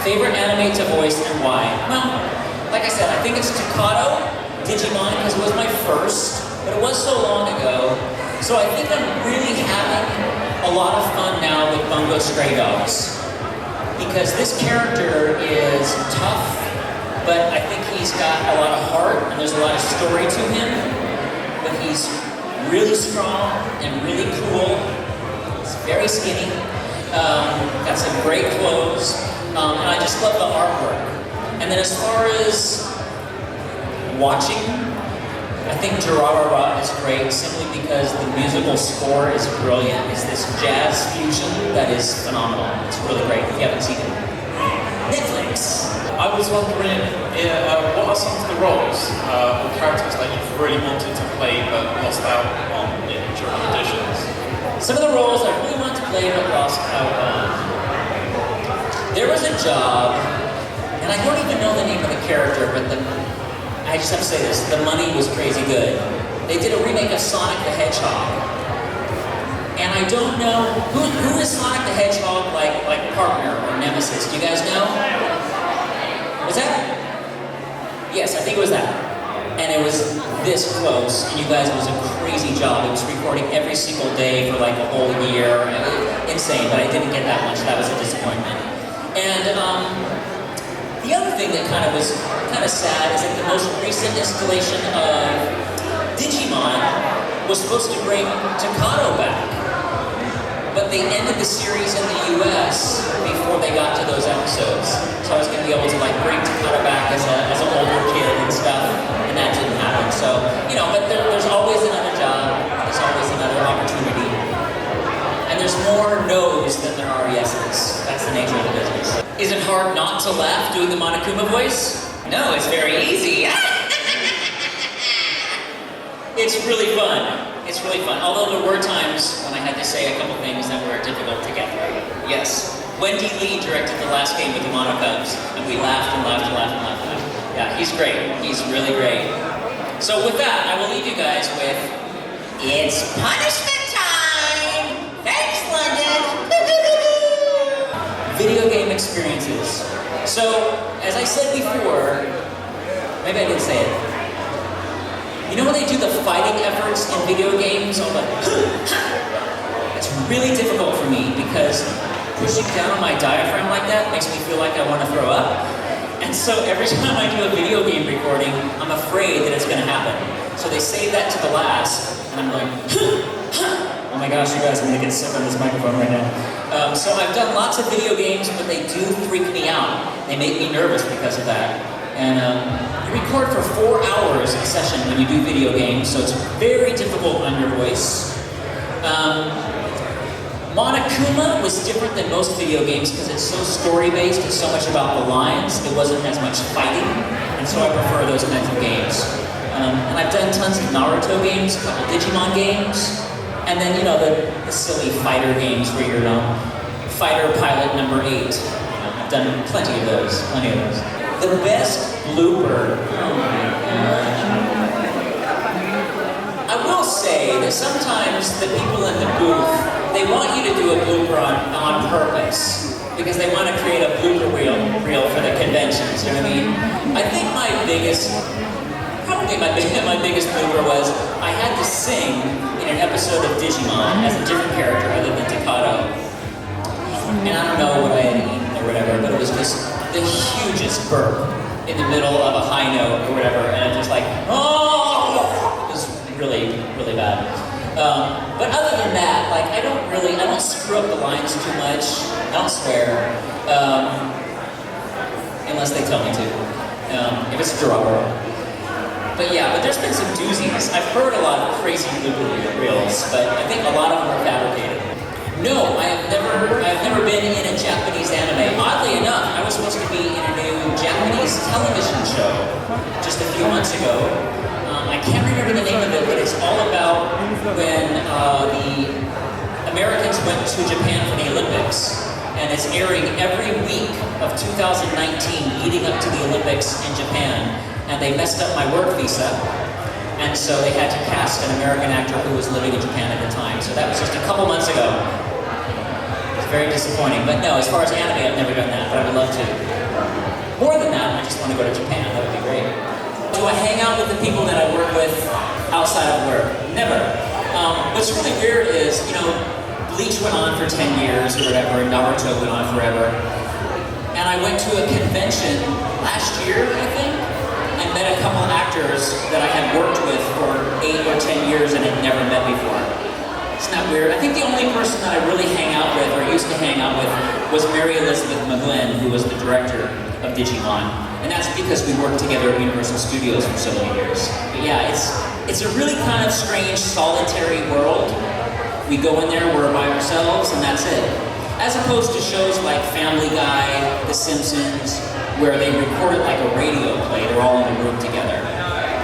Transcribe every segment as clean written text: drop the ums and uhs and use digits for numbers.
Favorite anime to voice and why? Well, like I said, I think it's Takato Digimon because it was my first, but it was so long ago. So I think I'm really having a lot of fun now with Bungo Stray Dogs. Because this character is tough, but I think he's got a lot of heart and there's a lot of story to him. But he's really strong and really cool. He's very skinny. Got some great clothes. And I just love the artwork. And then as far as watching, I think Durarara is great simply because the musical score is brilliant. It's this jazz fusion that is phenomenal. It's really great if you haven't seen it. Netflix! I was wondering, what are some of the roles or characters that you've really wanted to play but lost out on during auditions? Some of the roles I really wanted to play but lost out on. There was a job, and I don't even know the name of the character, but I just have to say this, the money was crazy good. They did a remake of Sonic the Hedgehog. And I don't know, who is Sonic the Hedgehog like partner or nemesis? Do you guys know? Was that? Yes, I think it was that. And it was this close, and you guys, it was a crazy job. It was recording every single day for like a whole year. Insane, but I didn't get that much. That was a disappointment. And the other thing that was kind of sad is that the most recent installation of Digimon was supposed to bring Takato back, but they ended the series in the US before they got to those episodes. So I was going to be able to like bring Takato back as an older kid and stuff, and that didn't happen. So, you know, but there's always another job, there's always another opportunity. And there's more no's than there are yeses. That's the nature of the business. Is it hard not to laugh doing the Monokuma voice? No, it's very easy. It's really fun. It's really fun. Although there were times when I had to say a couple things that were difficult to get through. Yes. Wendy Lee directed the last game with the Monokubs, and we laughed and laughed and laughed and laughed and laughed. Yeah, he's great. He's really great. So with that, I will leave you guys with It's Punishment Time! Thanks, London! Video game experiences. So, as I said before, maybe I didn't say it. You know when they do the fighting efforts in video games? All like, it's really difficult for me because pushing down on my diaphragm like that makes me feel like I want to throw up. And so every time I do a video game recording, I'm afraid that it's going to happen. So they save that to the last, and I'm like, oh my gosh, you guys, I'm going to get sick on this microphone right now. So I've done lots of video games, but they do freak me out. They make me nervous because of that. And you record for 4 hours a session when you do video games, so it's very difficult on your voice. Monokuma was different than most video games because it's so story-based, it's so much about the lines, it wasn't as much fighting, and so I prefer those kinds of games. And I've done tons of Naruto games, a couple Digimon games, and then, you know, the silly fighter games where you're fighter pilot number 8. I've done plenty of those. The best blooper, oh my gosh. I will say that sometimes the people in the booth, they want you to do a blooper on purpose because they want to create a blooper reel for the conventions, you know what I mean? I think probably my biggest blooper was I had to sing in an episode of Digimon as a different character other than Takato. And I don't know what I had eaten or whatever, but it was just the hugest burp in the middle of a high note or whatever, and I'm just like, oh! It was really, really bad. But other than that, like, I don't screw up the lines too much. I don't swear, unless they tell me to, if it's a drawer. But yeah, but there's been some doozies. I've heard a lot of crazy blooper reels, but I think a lot of them are fabricated. No, I have never been in a Japanese anime. Oddly enough, I was supposed to be in a new Japanese television show just a few months ago. I can't remember the name of it, but it's all about when the Americans went to Japan for the Olympics. And it's airing every week of 2019 leading up to the Olympics in Japan. And they messed up my work visa. And so they had to cast an American actor who was living in Japan at the time. So that was just a couple months ago. It's very disappointing. But no, as far as anime, I've never done that, but I would love to. More than that, I just want to go to Japan. That would be great. Do I hang out with the people that I work with outside of work? Never. What's really weird is, Bleach went on for 10 years or whatever, and Naruto went on forever. And I went to a convention last year, I think. I met a couple of actors that I had worked with for 8 or 10 years and had never met before. Isn't that weird? I think the only person that I really hang out with, or used to hang out with, was Mary Elizabeth McGlynn, who was the director of Digimon. And that's because we worked together at Universal Studios for so many years. But yeah, it's a really kind of strange, solitary world. We go in there, we're by ourselves, and that's it. As opposed to shows like Family Guy, The Simpsons, where they record it like a radio play. They're all in a room together.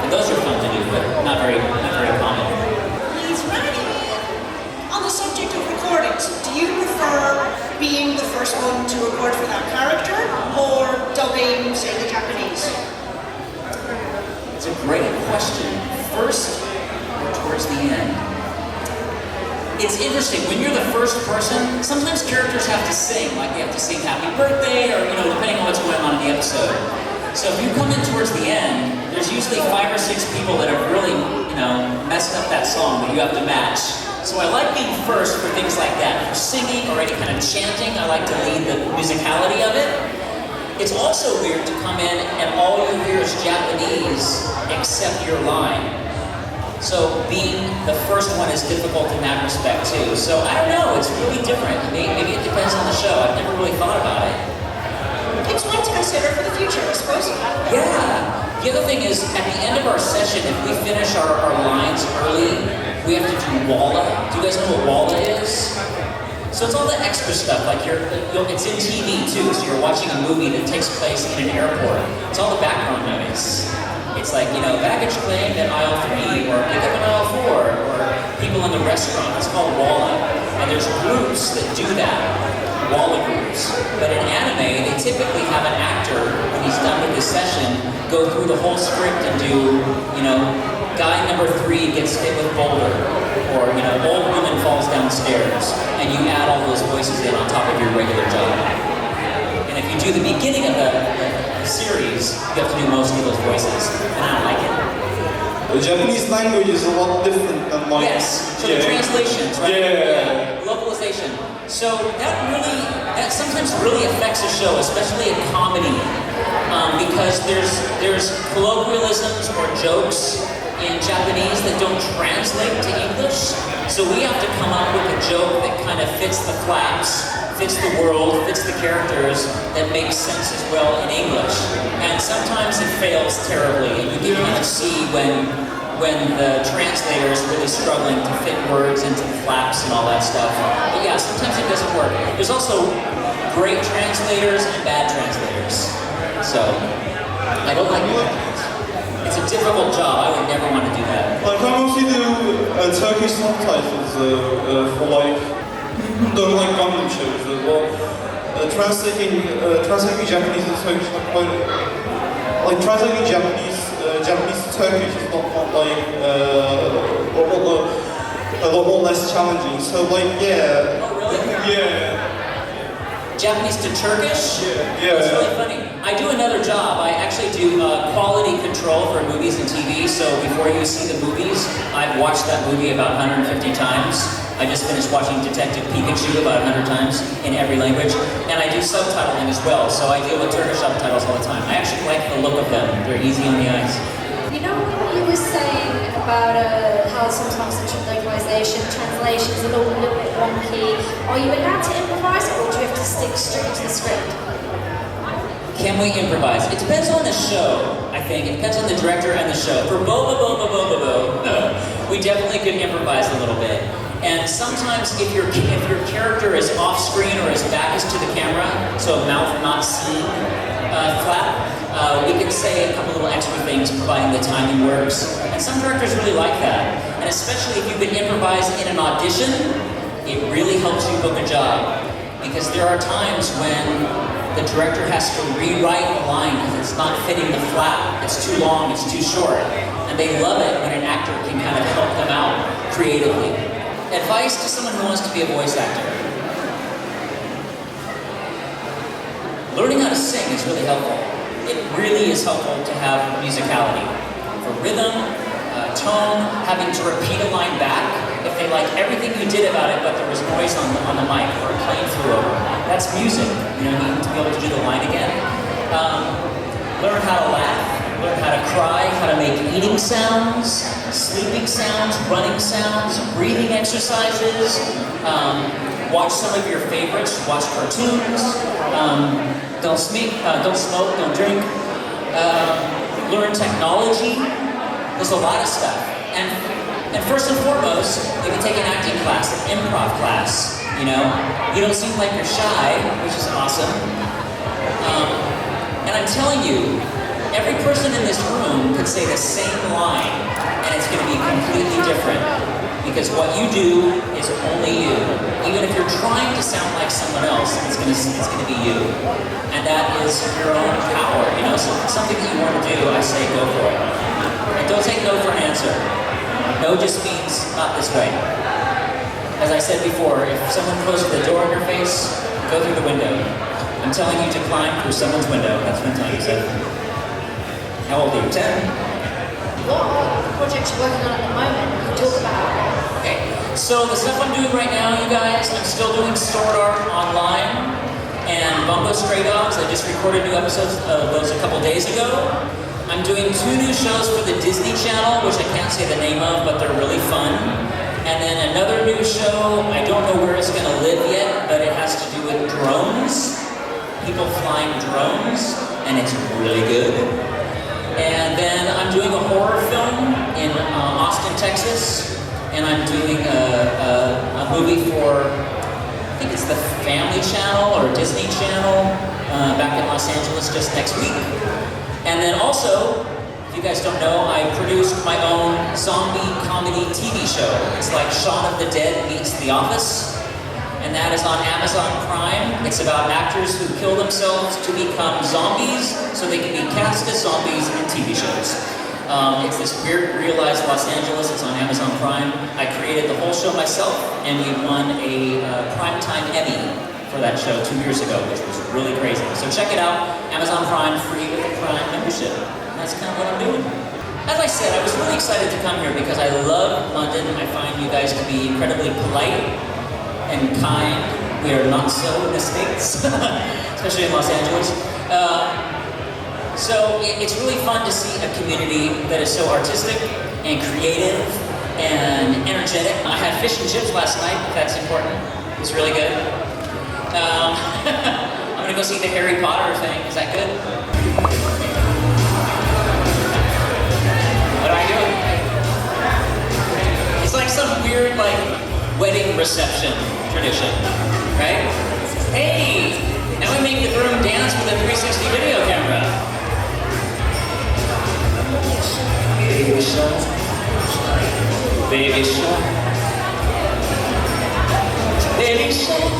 And those are fun to do, but not very common. He's ready. On the subject of recordings, do you prefer being the first one to record for that character, or dubbing, say, the Japanese? It's a great question. First or towards the end? It's interesting, when you're the first person, sometimes characters have to sing, like they have to sing happy birthday, or depending on what's going on in the episode. So if you come in towards the end, there's usually 5 or 6 people that have really, messed up that song that you have to match. So I like being first for things like that. For singing or any kind of chanting, I like to lead the musicality of it. It's also weird to come in and all you hear is Japanese except your line. So being the first one is difficult in that respect too. So I don't know, it's really different. Maybe it depends on the show. I've never really thought about it. It's one to consider for the future, I suppose. Yeah. The other thing is, at the end of our session, if we finish our lines early, we have to do walla. Do you guys know what walla is? So it's all the extra stuff, like it's in TV too, so you're watching a movie that takes place in an airport. It's all the background noise. It's like, baggage claim in aisle 3, or pick up in aisle 4, or people in the restaurant. It's called walla. And there's groups that do that, walla groups. But in anime, they typically have an actor, when he's done with his session, go through the whole script and do, guy number 3 gets hit with boulder, or, old woman falls downstairs, and you add all those voices in on top of your regular job. And if you do the beginning of the series, you have to do most of those voices, and I don't like it. The Japanese language is a lot different than my... Yes, so the translations, right? Yeah. Localization. So that sometimes really affects a show, especially a comedy, because there's colloquialisms or jokes in Japanese that don't translate to English. So we have to come up with a joke that kind of fits the flaps, fits the world, fits the characters, that makes sense as well in English. And sometimes it fails terribly, and you can kind of see when the translator is really struggling to fit words into the flaps and all that stuff. But yeah, sometimes it doesn't work. There's also great translators and bad translators. So, I don't like it. It's a difficult job. I would never want to do that. Like, I mostly do Turkish subtitles for Gundam shows as well. Translating Japanese and Turkish are quite... translating Japanese to Turkish is not a lot more less challenging. So yeah. Oh really? Yeah. Japanese to Turkish? Yeah. That's really funny. I do another job. I actually do quality control for movies and TV. So before you see the movies, I've watched that movie about 150 times. I just finished watching Detective Pikachu about 100 times in every language. And I do subtitling as well. So I deal with Turkish subtitles all the time. I actually like the look of them. They're easy on the eyes. What you were saying about how sometimes the localization, translation is a little bit wonky. Are you allowed to improvise, or do you have to stick straight to the script? Can we improvise? It depends on the show, I think. It depends on the director and the show. For we definitely could improvise a little bit. And sometimes if your character is off screen or his back is to the camera, so mouth not seen flap, we can say a couple little extra things providing the timing works. And some directors really like that. And especially if you can improvise in an audition, it really helps you book a job. Because there are times when the director has to rewrite a line because it's not fitting the flap. It's too long, it's too short. And they love it when an actor can kind of help them out creatively. Advice to someone who wants to be a voice actor. Learning how to sing is really helpful. it really is helpful to have musicality. For rhythm, tone, having to repeat a line back, if they like everything you did about it, but there was noise on the mic or a plane flew over, that's music. You know, you need to be able to do the line again. Learn how to laugh, learn how to cry, how to make eating sounds, sleeping sounds, running sounds, breathing exercises. Watch some of your favorites, watch cartoons. Don't smoke, don't drink. Learn technology. There's a lot of stuff. And first and foremost, you can take an acting class, an improv class. You know, you don't seem like you're shy, which is awesome. And I'm telling you, every person in this room could say the same line, and it's going to be completely different. Because what you do is only you. Even if you're trying to sound like someone else, it's going to be you. And that is your own power. You know, so something that you want to do, I say go for it. And don't take no for an answer. No just means not this way. As I said before, if someone closes the door in your face, go through the window. I'm telling you to climb through someone's window. That's what I'm telling you, Seth. How old are you? 10? What are the projects you're working on at the moment? Can you talk about it? Okay, so the stuff I'm doing right now, you guys, I'm still doing Sword Art Online and Bumbo Stray Dogs. I just recorded new episodes of those a couple days ago. I'm doing 2 new shows for the Disney Channel, which I can't say the name of, but they're really fun. And then another new show, I don't know where it's going to live yet, but it has to do with drones. People flying drones, and it's really good. And then I'm doing a horror film in Austin, Texas. And I'm doing a movie for, I think it's the Family Channel or Disney Channel back in Los Angeles just next week. And then also, if you guys don't know, I produced my own zombie comedy TV show. It's like Shaun of the Dead meets The Office. And that is on Amazon Prime. It's about actors who kill themselves to become zombies so they can be cast as zombies in TV shows. It's this weird, realized Los Angeles. It's on Amazon Prime. I created the whole show myself, and we won a Primetime Emmy for that show 2 years ago, which was really crazy. So check it out, Amazon Prime, free with a Prime membership. And that's kind of what I'm doing. As I said, I was really excited to come here because I love London. I find you guys to be incredibly polite and kind. We are not so in the States, especially in Los Angeles. So it's really fun to see a community that is so artistic and creative and energetic. I had fish and chips last night, if that's important. It was really good. I'm gonna go see the Harry Potter thing. Is that good? What am I doing? It's like some weird, like, wedding reception tradition, right? Hey, now we make the groom dance with a 360 video camera. Baby shark, baby shark, baby shark.